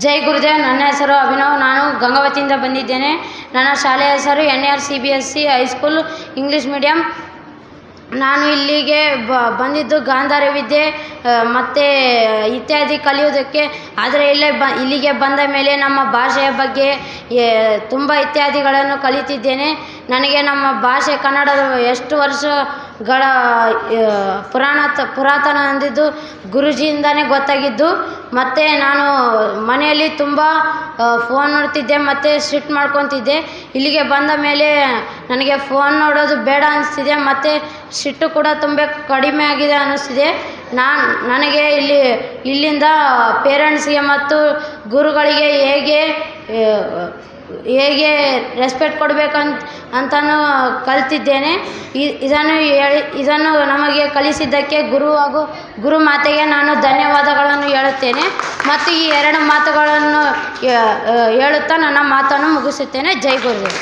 ಜೈ ಗುರುದೇವ್. ನನ್ನ ಹೆಸರು ಅಭಿನವ್. ನಾನು ಗಂಗಾವತಿಯಿಂದ ಬಂದಿದ್ದೇನೆ. ನನ್ನ ಶಾಲೆಯ ಹೆಸರು NAR CBSE high school English medium. ನಾನು ಇಲ್ಲಿಗೆ ಬಂದಿದ್ದು ಗಾಂಧಾರ ವಿದ್ಯೆ ಮತ್ತು ಇತ್ಯಾದಿ ಕಲಿಯೋದಕ್ಕೆ. ಆದರೆ ಇಲ್ಲಿಗೆ ಬಂದ ಮೇಲೆ ನಮ್ಮ ಭಾಷೆಯ ಬಗ್ಗೆ ತುಂಬ ಇತ್ಯಾದಿಗಳನ್ನು ಕಲಿತಿದ್ದೇನೆ. ನನಗೆ ನಮ್ಮ ಭಾಷೆ ಕನ್ನಡದ ಎಷ್ಟು ವರ್ಷಗಳ ಪುರಾತನ ಅಂದಿದ್ದು ಗುರೂಜಿಯಿಂದನೇ ಗೊತ್ತಾಗಿದ್ದು. ಮತ್ತು ನಾನು ಮನೆಯಲ್ಲಿ ತುಂಬ ಫೋನ್ ನೋಡ್ತಿದ್ದೆ ಮತ್ತು ಸಿಟ್ಟು ಮಾಡ್ಕೊತಿದ್ದೆ. ಇಲ್ಲಿಗೆ ಬಂದ ಮೇಲೆ ನನಗೆ ಫೋನ್ ನೋಡೋದು ಬೇಡ ಅನಿಸ್ತಿದೆ ಮತ್ತು ಸಿಟ್ಟು ಕೂಡ ತುಂಬ ಕಡಿಮೆ ಆಗಿದೆ ಅನ್ನಿಸ್ತಿದೆ. ನನಗೆ ಇಲ್ಲಿಂದ ಪೇರೆಂಟ್ಸ್ಗೆ ಮತ್ತು ಗುರುಗಳಿಗೆ ಹೇಗೆ ರೆಸ್ಪೆಕ್ಟ್ ಕೊಡಬೇಕಂತನೂ ಕಲಿತಿದ್ದೇನೆ. ಇದನ್ನು ನಮಗೆ ಕಲಿಸಿದ್ದಕ್ಕೆ ಗುರು ಮಾತೆಗೆ ನಾನು ಧನ್ಯವಾದಗಳನ್ನು ಹೇಳುತ್ತೇನೆ. ಮತ್ತು ಈ 2 ಮಾತುಗಳನ್ನು ಹೇಳುತ್ತಾ ನನ್ನ ಮಾತನ್ನು ಮುಗಿಸುತ್ತೇನೆ. ಜೈ ಗುರುದೇವ್.